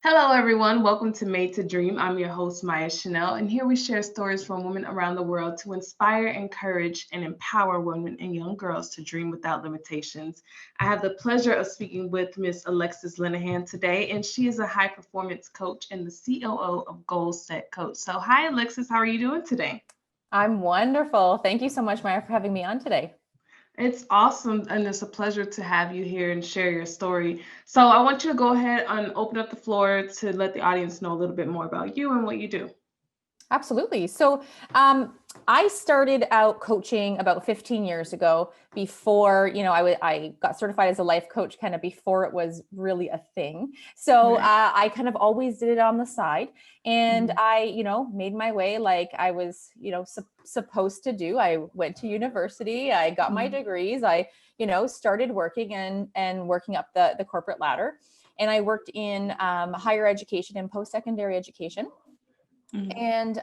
Hello, everyone. Welcome to Made to Dream. I'm your host, Maya Chanel, and here we share stories from women around the world to inspire, encourage, and empower women and young girls to dream without limitations. I have the pleasure of speaking with Miss Alexis Lenihan today, and she is a high performance coach and the COO of Goal Set Coach. So, hi, Alexis. How are you doing today? I'm wonderful. Thank you so much, Maya, for having me on today. It's awesome, and it's a pleasure to have you here and share your story. So, I want you to go ahead and open up the floor to let the audience know a little bit more about you and what you do. Absolutely. So I started out coaching about 15 years ago before, I got certified as a life coach kind of before it was really a thing. Right. I kind of always did it on the side and Mhm. made my way like I was, supposed to do. I went to university, I got my Mhm. degrees, I, started working and working up the corporate ladder. And I worked in higher education and post-secondary education. Mhm. And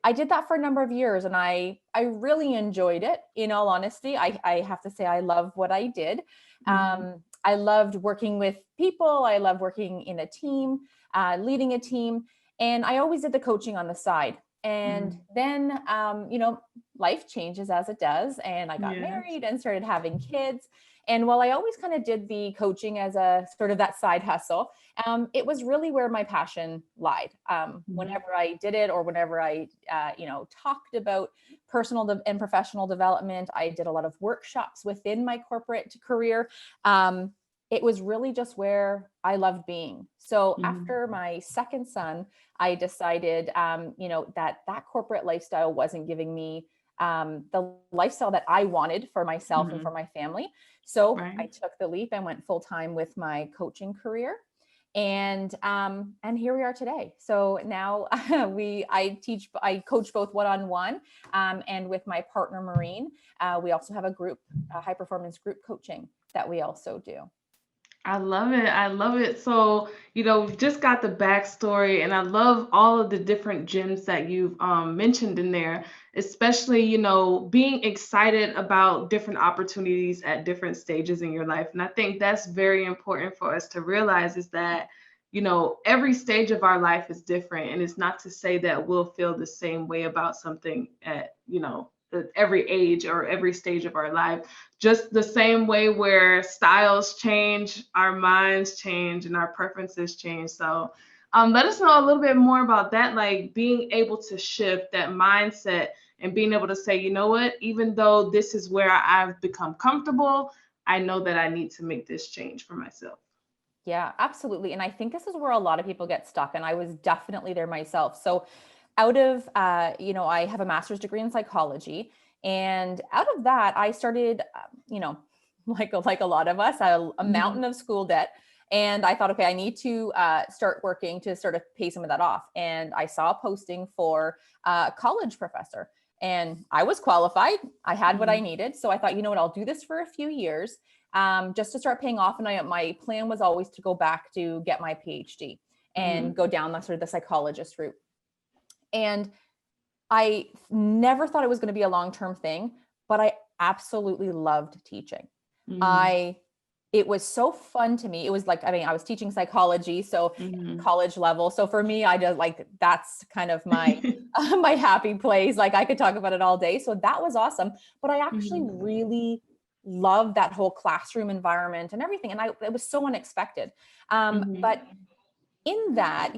I did that for a number of years, and I really enjoyed it. In all honesty, I have to say I love what I did. Mhm. I loved working with people. I loved working in a team, leading a team, and I always did the coaching on the side. And Mhm. then, life changes as it does, and I got Yes. married and started having kids. And while I always kind of did the coaching as a sort of that side hustle, it was really where my passion lied. Mhm. Whenever I did it, or whenever I, talked about and professional development, I did a lot of workshops within my corporate career. Um, it was really just where I loved being. So Mhm. after my second son, I decided, that corporate lifestyle wasn't giving me the lifestyle that I wanted for myself and for Mhm. my family. So I Right. took the leap and went full time with my coaching career, and here we are today. So now I coach both one-on-one, and with my partner Maureen. We also have a group, high performance group coaching that we also do. I love it. I love it. So, we've just got the backstory, and I love all of the different gems that you've mentioned in there, especially, being excited about different opportunities at different stages in your life. And I think that's very important for us to realize is that, every stage of our life is different. And it's not to say that we'll feel the same way about something at every age or every stage of our life, just the same way where styles change, our minds change, and our preferences change. So, let us know a little bit more about that, like being able to shift that mindset and being able to say, you know what, even though this is where I've become comfortable, I know that I need to make this change for myself. Yeah, absolutely. And I think this is where a lot of people get stuck. And I was definitely there myself. So, out of, I have a master's degree in psychology. And out of that, I started, like a lot of us, a Mhm. mountain of school debt. And I thought, okay, I need to start working to sort of pay some of that off. And I saw a posting for a college professor. And I was qualified. I had what I Mhm. needed. So I thought, you know what, I'll do this for a few years, just to start paying off. And my plan was always to go back to get my PhD and Mhm. go down the sort of the psychologist route. And I never thought it was going to be a long-term thing, but I absolutely loved teaching. Mhm. I It was so fun to me. It was like, I mean, I was teaching psychology, so Mhm. college level. So for me, I just like that's kind of my my happy place. Like I could talk about it all day. So that was awesome. But I actually Mhm. really loved that whole classroom environment and everything. And it was so unexpected. But Mhm. in that,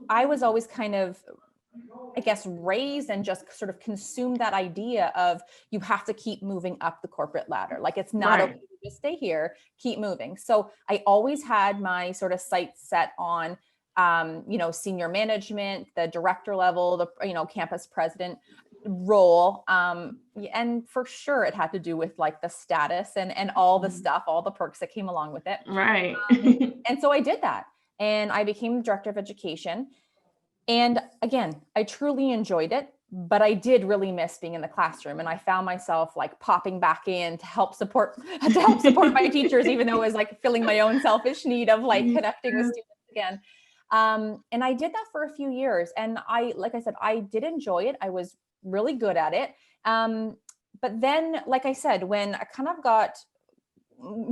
I was always kind of, I guess, raised and just sort of consumed that idea of you have to keep moving up the corporate ladder. Like it's not okay Right. to just stay here, keep moving. So I always had my sort of sights set on, senior management, the director level, the, campus president role. And for sure it had to do with like the status and all the Mhm. stuff, all the perks that came along with it. Right. And so I did that. And I became the director of education, and again, I truly enjoyed it, but I did really miss being in the classroom. And I found myself like popping back in to help support to help support my teachers, even though it was like filling my own selfish need of like Yes. connecting with students again. And I did that for a few years. And like I said, I did enjoy it. I was really good at it. But then, like I said, when I kind of got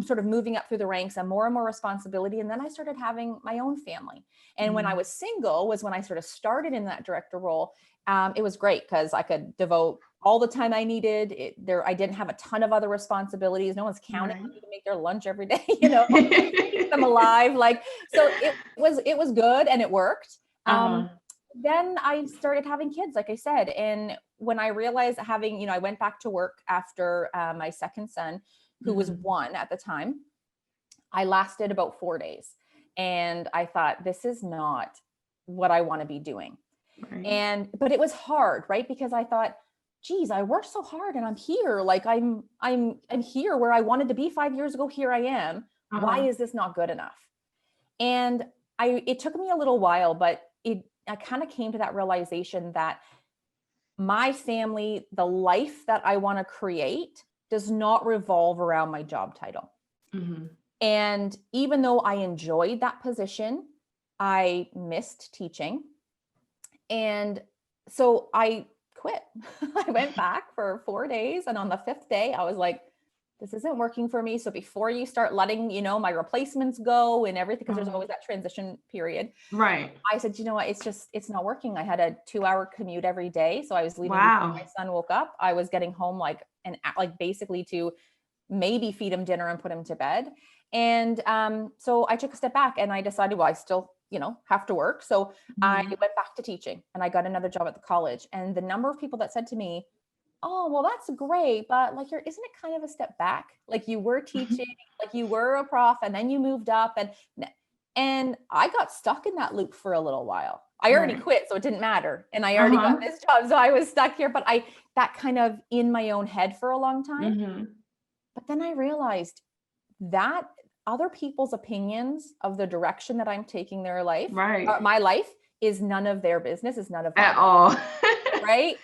sort of moving up through the ranks and more responsibility. And then I started having my own family. And when I was single was when I sort of started in that director role. It was great because I could devote all the time I needed. I didn't have a ton of other responsibilities. No one's counting on me to make their lunch every day, keep them alive. So it was good and it worked. Then I started having kids, like I said. And when I realized I went back to work after my second son, who was 1 at the time. I lasted about 4 days. And I thought, this is not what I want to be doing. Right. But it was hard, right? Because I thought, geez, I worked so hard and I'm here. Like I'm here where I wanted to be 5 years ago. Here I am. Why is this not good enough? And it took me a little while, but I kind of came to that realization that my family, the life that I want to create, does not revolve around my job title. And even though I enjoyed that position, I missed teaching. And so I quit. I went back for 4 days. And on the 5th day, I was like, this isn't working for me. So before you start letting, my replacements go and everything, because there's always that transition period. Right. I said, you know what, it's not working. I had a 2-hour commute every day. So I was leaving before my son woke up. I was getting home basically to maybe feed him dinner and put him to bed. And so I took a step back and I decided, well, I still, have to work. So I went back to teaching and I got another job at the college. And the number of people that said to me, oh, well, that's great. But isn't it kind of a step back? Like you were teaching, like you were a prof and then you moved up and I got stuck in that loop for a little while. I already quit, so it didn't matter. And I already got this job. So I was stuck here, but that kind of in my own head for a long time. But then I realized that other people's opinions of the direction that I'm taking their life, my life, is none of their business, is none of at all. Right?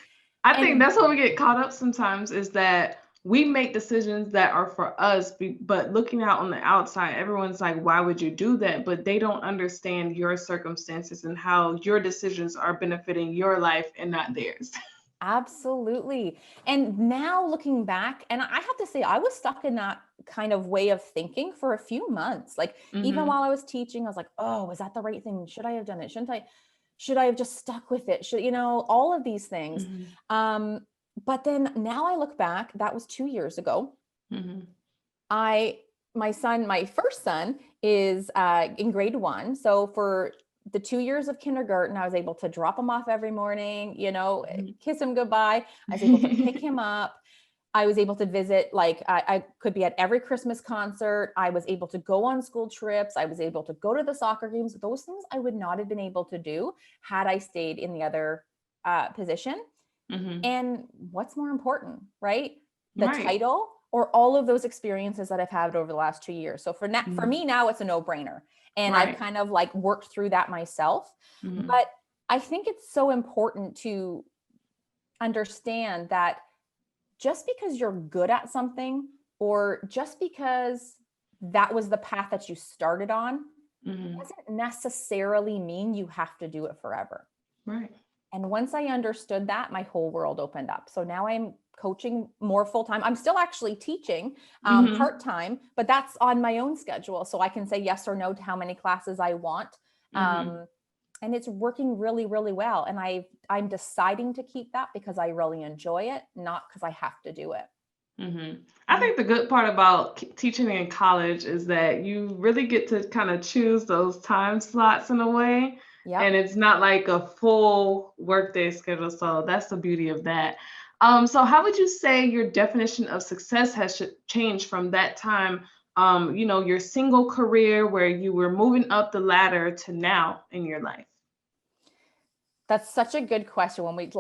I think that's what we get caught up sometimes, is that we make decisions that are for us, but looking out on the outside, everyone's like, why would you do that? But they don't understand your circumstances and how your decisions are benefiting your life and not theirs. Absolutely. And now looking back, and I have to say, I was stuck in that kind of way of thinking for a few months. Even while I was teaching, I was like, oh, was that the right thing? Should I have done it? Should I have just stuck with it? All of these things. But then now I look back, that was 2 years ago. My first son is in grade 1. So for the 2 years of kindergarten, I was able to drop him off every morning, kiss him goodbye. I was able to pick him up. I was able to visit, I could be at every Christmas concert. I was able to go on school trips. I was able to go to the soccer games. Those things I would not have been able to do had I stayed in the other position. And what's more important, right? The title or all of those experiences that I've had over the last 2 years. So for me now, it's a no-brainer. And I've kind of worked through that myself. But I think it's so important to understand that just because you're good at something, or just because that was the path that you started on, doesn't necessarily mean you have to do it forever. Right. And once I understood that, my whole world opened up. So now I'm coaching more full-time. I'm still actually teaching part-time, but that's on my own schedule. So I can say yes or no to how many classes I want. And it's working really, really well. And I'm deciding to keep that because I really enjoy it, not because I have to do it. I think the good part about teaching in college is that you really get to kind of choose those time slots in a way. And it's not like a full workday schedule. So that's the beauty of that. So how would you say your definition of success has changed from that time, your single career where you were moving up the ladder to now in your life? That's such a good question. When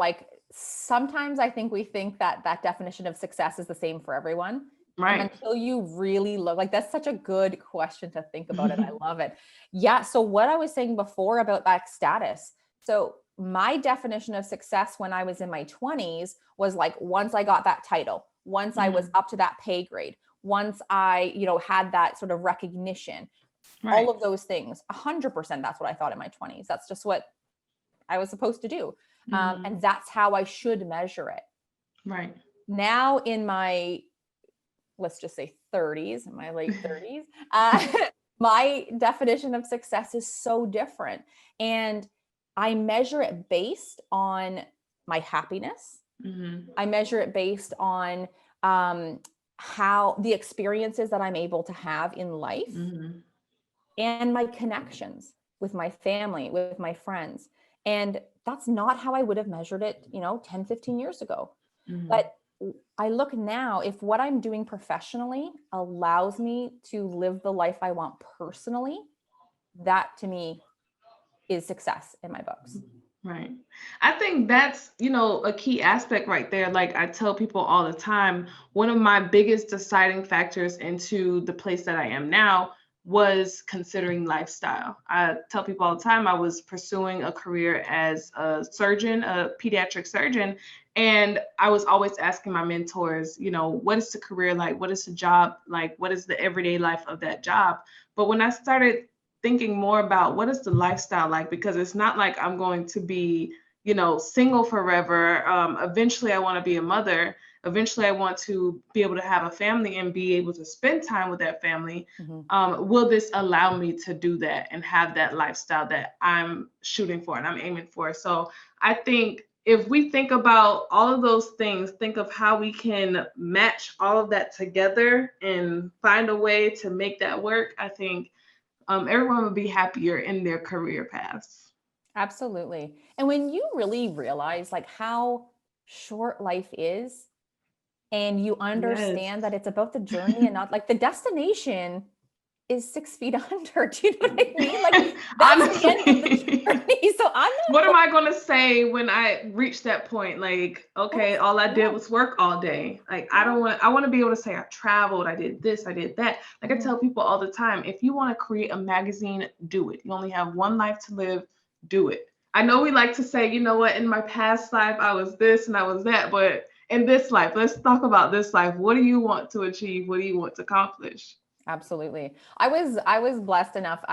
sometimes I think we think that definition of success is the same for everyone. Right. And until you really look, that's such a good question to think about it. I love it. Yeah. So what I was saying before about that status. So my definition of success when I was in my 20s was once I got that title, once I was up to that pay grade, once I, had that sort of recognition, all of those things, 100%. That's what I thought in my 20s. That's just what I was supposed to do. And that's how I should measure it. Right. Now in my let's just say 30s, in my late 30s, uh, my definition of success is so different. And I measure it based on my happiness. Mhm. I measure it based on um, how the experiences that I'm able to have in life Mhm. and my connections with my family, with my friends. And that's not how I would have measured it, 10, 15 years ago. But Mhm. I look now, if what I'm doing professionally allows me to live the life I want personally, that to me is success in my books. Right. I think that's, a key aspect right there. Like I tell people all the time, one of my biggest deciding factors into the place that I am now was considering lifestyle. I tell people all the time I was pursuing a career as a surgeon, a pediatric surgeon, and I was always asking my mentors, what is the career like? What is the job like? What is the everyday life of that job? But when I started thinking more about what is the lifestyle like, because it's not like I'm going to be, single forever. Eventually I want to be a mother. Eventually I want to be able to have a family and be able to spend time with that family. Mhm. Will this allow me to do that and have that lifestyle that I'm shooting for and I'm aiming for? So I think if we think about all of those things, think of how we can match all of that together and find a way to make that work. I think everyone would be happier in their career paths. Absolutely. And when you really realize like how short life is, and you Yes. understand that it's about the journey and not like the destination is 6 feet under. Do you know what I mean? Like that's the end of the Honestly, journey. So I'm what not am I going to say when I reach that point? Like, okay, all I did yeah, was work all day. Like, yeah. I want to be able to say I traveled, I did this, I did that. Like I Mhm. tell people all the time, if you want to create a magazine, do it. You only have one life to live, do it. I know we like to say, you know what, in my past life, I was this and I was that, but in this life, let's talk about this life. What do you want to achieve? What do you want to accomplish? Absolutely. I was blessed enough.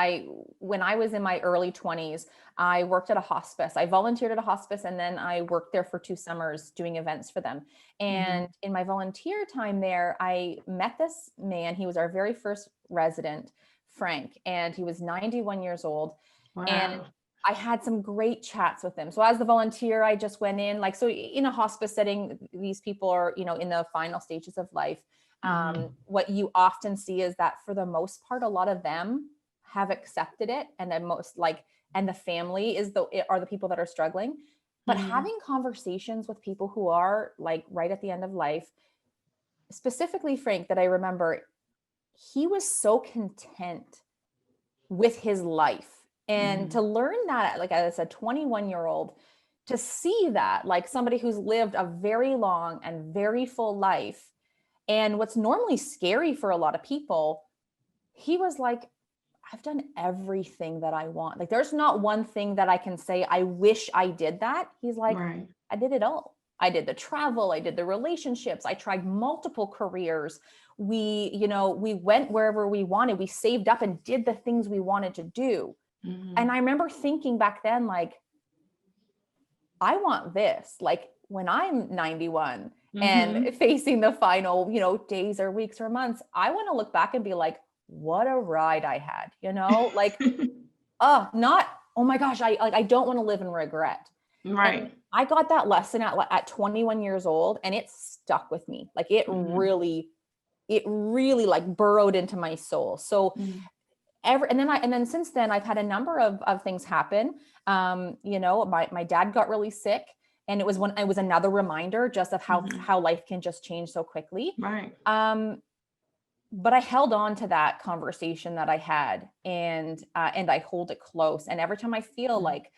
When I was in my early 20s, I worked at a hospice. I volunteered at a hospice and then I worked there for 2 summers doing events for them. Hmm. And in my volunteer time there, I met this man. He was our very first resident, Frank, and he was 91 years old. And Wow. I had some great chats with him. So as the volunteer, I just went in like so in a hospice setting, these people are, in the final stages of life. Hmm. What you often see is that for the most part, a lot of them have accepted it, and then most like, and the family are the people that are struggling. But Hmm. having conversations with people who are like right at the end of life, specifically Frank, that I remember, he was so content with his life. And to Hmm. learn that, like as a 21-year-old, to see that, like somebody who's lived a very long and very full life, and what's normally scary for a lot of people, he was like, I've done everything that I want. Like, there's not one thing that I can say, I wish I did that. He's like, Right. I did it all. I did the travel, I did the relationships, I tried multiple careers. We went wherever we wanted. We saved up and did the things we wanted to do. And Hmm. I remember thinking back then, like, I want this. Like when I'm 91 and Hmm. facing the final, days or weeks or months, I want to look back and be like, what a ride I had, like, not, oh my gosh, I don't want to live in regret. And Right. I got that lesson at 21 years old and it stuck with me. Like Hmm. it really like burrowed into my soul. So Hmm. and then since then I've had a number of things happen. My dad got really sick, and it was another reminder just of Hmm. how life can just change so quickly. Right. um but I held on to that conversation that I had, and I hold it close, and every time I feel Mhm. like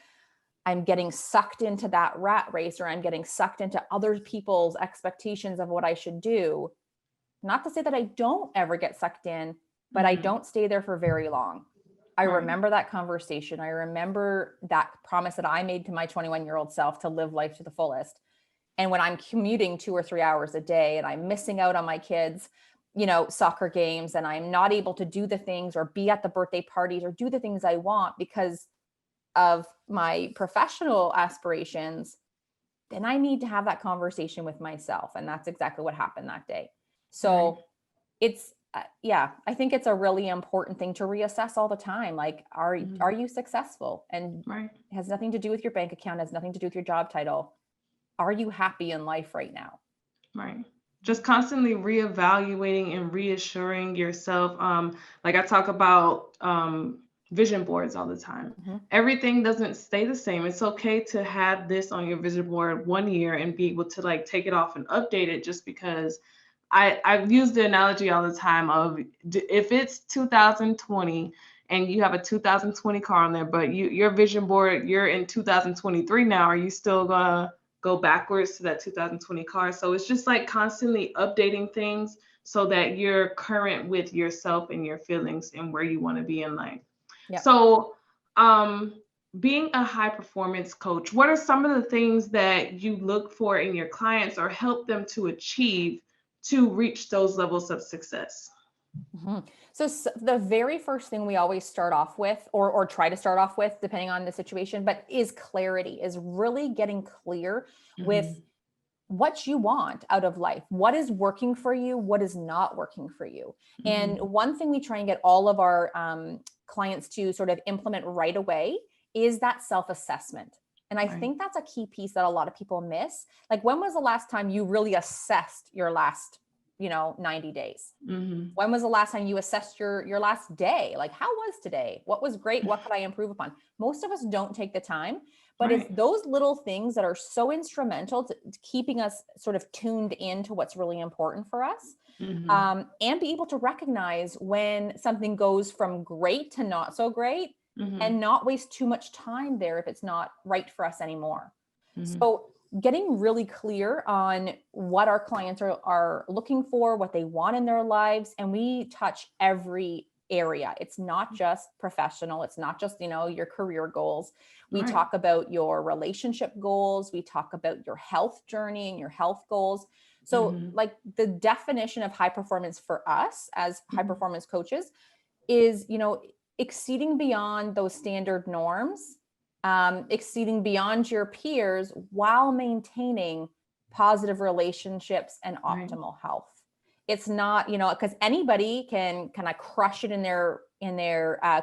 I'm getting sucked into that rat race, or I'm getting sucked into other people's expectations of what I should do, not to say that I don't ever get sucked in, but I Mhm. don't stay there for very long. I Right. remember that conversation. I remember that promise that I made to my 21-year-old self to live life to the fullest. And when I'm commuting 2 or 3 hours a day and I'm missing out on my kids, soccer games, and I'm not able to do the things or be at the birthday parties or do the things I want because of my professional aspirations, then I need to have that conversation with myself. And that's exactly what happened that day. Right. So it's yeah, I think it's a really important thing to reassess all the time. Like, are you successful? And Right. it has nothing to do with your bank account, has nothing to do with your job title. Are you happy in life right now? Right. Just constantly reevaluating and reassuring yourself. Like I talk about vision boards all the time. Mm-hmm. Everything doesn't stay the same. It's okay to have this on your vision board 1 year and be able to like take it off and update it just because I've used the analogy all the time of if it's 2020 and you have a 2020 car on there, but your vision board, you're in 2023 now, are you still gonna go backwards to that 2020 car? So it's just like constantly updating things so that you're current with yourself and your feelings and where you want to be in life. Yep. So, um, being a high performance coach, what are some of the things that you look for in your clients or help them to achieve to reach those levels of success? Mhm. So the very first thing we always start off with, or try to start off with, depending on the situation, but is clarity, is really getting clear with Mhm. what you want out of life. What is working for you? What is not working for you? And Mhm. one thing we try and get all of our clients to sort of implement right away is that self-assessment. And I Right. think that's a key piece that a lot of people miss. Like, when was the last time you really assessed your last, 90 days? Mhm. When was the last time you assessed your last day? Like, how was today? What was great? What could I improve upon? Most of us don't take the time, but it's Right. those little things that are so instrumental to keeping us sort of tuned into what's really important for us. Mhm. And be able to recognize when something goes from great to not so great, Mhm. and not waste too much time there if it's not right for us anymore. Mhm. So getting really clear on what our clients are looking for, what they want in their lives, and we touch every area. It's not just professional, it's not just, your career goals. We Right. talk about your relationship goals, we talk about your health journey and your health goals. So, Mhm. like, the definition of high performance for us as high Mhm. performance coaches is, exceeding beyond those standard norms, exceeding beyond your peers while maintaining positive relationships and Right. optimal health. It's not, because anybody can kind of crush it in their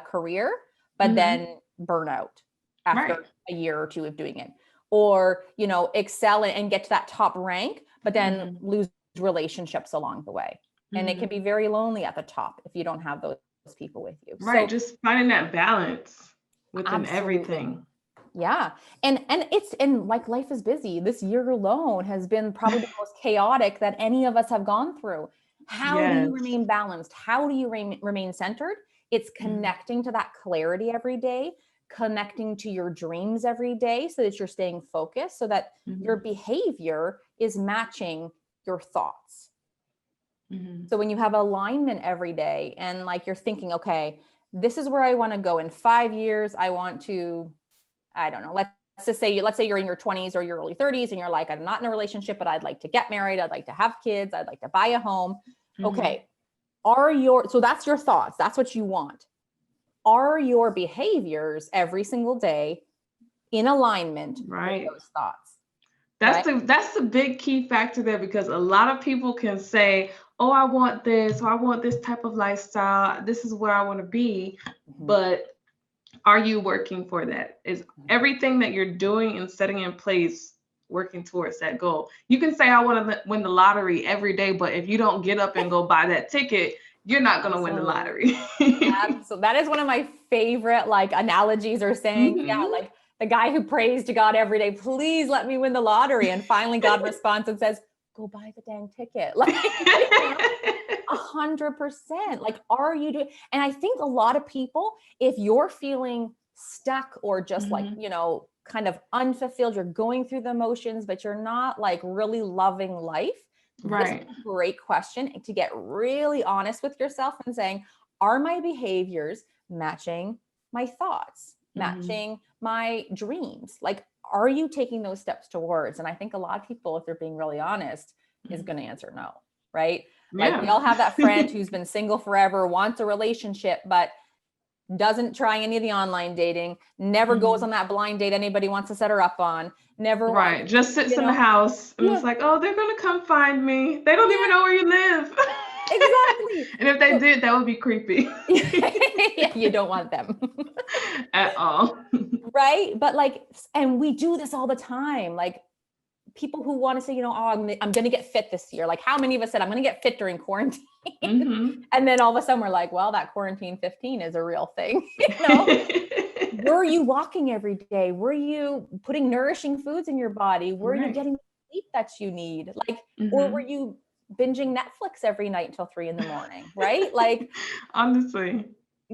career, but Mhm. then burn out Right. after a year or two of doing it, or excel and get to that top rank, but then Mhm. lose relationships along the way. And it can Mhm. be very lonely at the top if you don't have those people with you. Right. So Just finding that balance within absolutely. everything. Yeah. And like, life is busy. This year alone has been probably the most chaotic that any of us have gone through. How do you Yes. remain balanced? How do you remain centered? It's Mhm. connecting to that clarity every day, connecting to your dreams every day so that you're staying focused, so that your Mhm. behavior is matching your thoughts. Mhm. So when you have alignment every day and, like, you're thinking, okay, this is where I want to go in 5 years. I want to, I don't know, let's say you're in your 20s or your early 30s and you're like, I'm not in a relationship, but I'd like to get married. I'd like to have kids. I'd like to buy a home. Mhm. Okay. So that's your thoughts. That's what you want. Are your behaviors every single day in alignment with Right. those thoughts? Right. That's the big key factor there because a lot of people can say, "Oh, I want this, or I want this type of lifestyle. This is where I want to be." Mhm. But are you working for that? Is everything that you're doing and setting in place working towards that goal? You can say, "I want to win the lottery every day," but if you don't get up and go buy that ticket, you're not going to win the Absolutely. lottery. So that is one of my favorite, like, analogies or sayings. Yeah, Mhm. like the guy who prays to God every day, please let me win the lottery. And finally God responds and says, go buy the dang ticket. Like, 100%. Like, are you doing? And I think a lot of people, if you're feeling stuck or just like, Mhm. kind of unfulfilled, you're going through the motions, but you're not like really loving life. This is Right. a great question to get really honest with yourself and saying, are my behaviors matching my thoughts, Mhm. matching my dreams? Like, are you taking those steps towards? And I think a lot of people, if they're being really honest, is Mhm. going to answer no, right? Like, we Yeah. all have that friend who's been single forever, wants a relationship, but doesn't try any of the online dating, never goes Mhm. on that blind date anybody wants to set her up on, never wants, Right. Just sits you in the know, house and yeah, it's like, oh, they're gonna come find me. They don't even yeah, know where you live. Exactly. And if they did, that would be creepy. Yeah, you don't want them. At all. Right. But like, and we do this all the time. Like people who want to say, oh, I'm going to get fit this year. Like how many of us said, I'm going to get fit during quarantine. Mm-hmm. And then all of a sudden we're like, well, that quarantine 15 is a real thing. Were you walking every day? Were you putting nourishing foods in your body? Were you Right. getting the sleep that you need? Like, or were Mm-hmm. you binging Netflix every night until 3 a.m, right? Like, Honestly.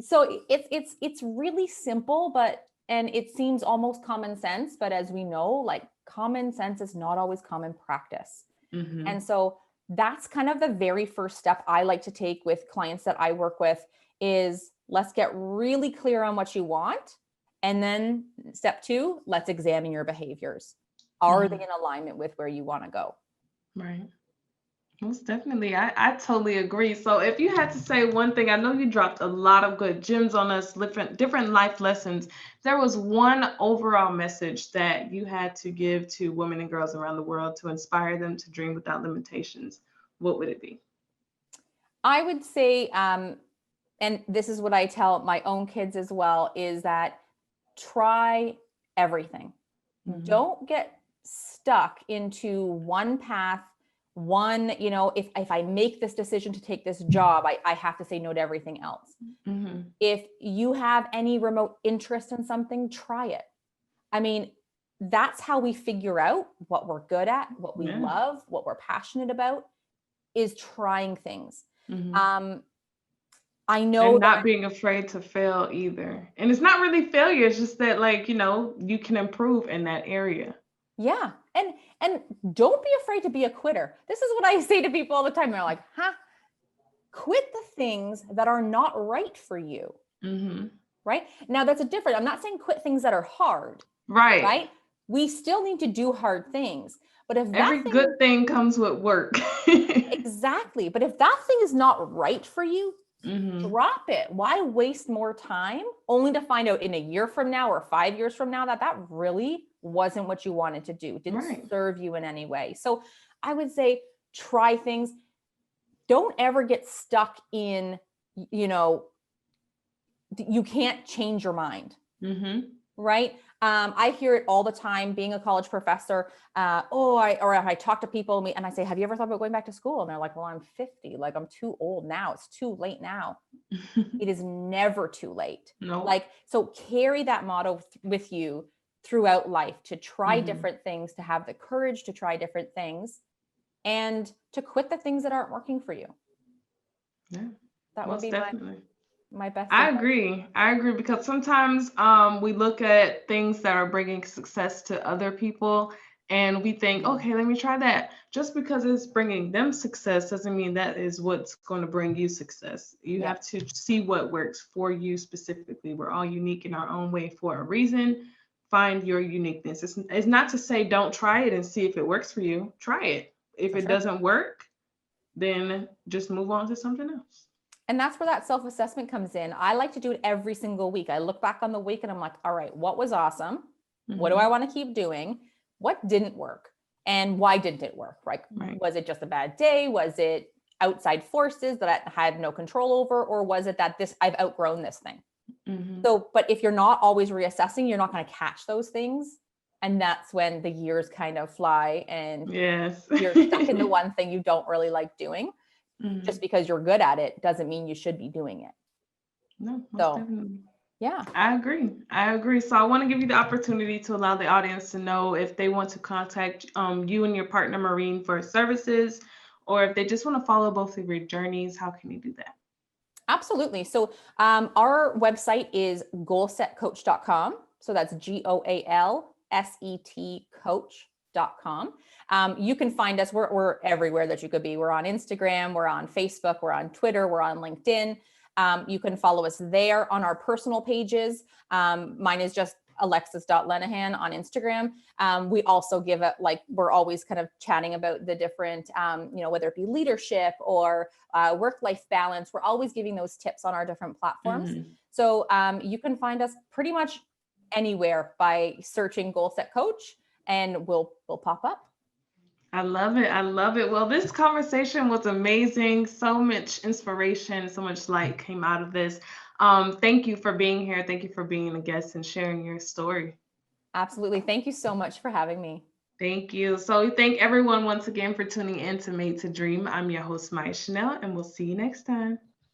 so it's really simple, and it seems almost common sense, but as we know, like common sense is not always common practice. Mm-hmm. And so that's kind of the very first step I like to take with clients that I work with is let's get really clear on what you want. And then step 2, let's examine your behaviors. Are they in alignment with where you want to go? Right. Most definitely. I totally agree. So if you had to say one thing, I know you dropped a lot of good gems on us, different life lessons. If there was one overall message that you had to give to women and girls around the world to inspire them to dream without limitations, what would it be? I would say, and this is what I tell my own kids as well, is that try everything. Don't get stuck into one path. If I make this decision to take this job, I have to say no to everything else. Mm-hmm. If you have any remote interest in something, try it. I mean, that's how we figure out what we're good at, what we love, what we're passionate about, is trying things. Mm-hmm. I know And that. not being afraid to fail either. And it's not really failure, it's just that like, you can improve in that area. Yeah. And don't be afraid to be a quitter. This is what I say to people all the time. They're like, quit the things that are not right for you. Mm-hmm. Right. Now that's a different, I'm not saying quit things that are hard. Right. Right. We still need to do hard things. But if that Every thing, good thing comes with work. exactly. But if that thing is not right for you, Mm-hmm. drop it. Why waste more time only to find out in a year from now or 5 years from now that really wasn't what you wanted to do, didn't serve you in any way. So I would say try things. Don't ever get stuck in, you can't change your mind. Mm-hmm. Right. I hear it all the time being a college professor. I talk to people and I say, have you ever thought about going back to school? And they're like, well, I'm 50. Like, I'm too old now. It's too late now. It is never too late. No. Like, so carry that motto with you throughout life, to try different things, to have the courage to try different things, and to quit the things that aren't working for you. Yeah. That would be definitely. my best I advice. agree because sometimes we look at things that are bringing success to other people and we think, okay, let me try that. Just because it's bringing them success doesn't mean that is what's going to bring you success. You have to see what works for you specifically. We're all unique in our own way for a reason. Find your uniqueness. It's not to say don't try it and see if it works for you. Try it. If it doesn't work, then just move on to something else. And that's where that self-assessment comes in. I like to do it every single week. I look back on the week and I'm like, all right, what was awesome? What do I want to keep doing? What didn't work? And why didn't it work? Right? Was it just a bad day? Was it outside forces that I had no control over? Or was it that I've outgrown this thing? So, but if you're not always reassessing, you're not going to catch those things. And that's when the years kind of fly and you're stuck in the one thing you don't really like doing. Just because you're good at it doesn't mean you should be doing it. No, most definitely. Yeah. I agree. So I want to give you the opportunity to allow the audience to know if they want to contact you and your partner, Maureen, for services, or if they just want to follow both of your journeys, how can you do that? Absolutely. So our website is goalsetcoach.com. So that's GOALSET coach.com. You can find us. We're everywhere that you could be. We're on Instagram, we're on Facebook, we're on Twitter, we're on LinkedIn. You can follow us there on our personal pages. Mine is just Alexis.Lenihan on Instagram. We also give it, we're always kind of chatting about the different, whether it be leadership or work-life balance. We're always giving those tips on our different platforms. So you can find us pretty much anywhere by searching Goal Set Coach, and we'll pop up. I love it. I love it. Well, this conversation was amazing. So much inspiration, so much light came out of this. Thank you for being here. Thank you for being a guest and sharing your story. Absolutely. Thank you so much for having me. Thank you. So, thank everyone once again for tuning in to Made to Dream. I'm your host, Maya Chanel, and we'll see you next time.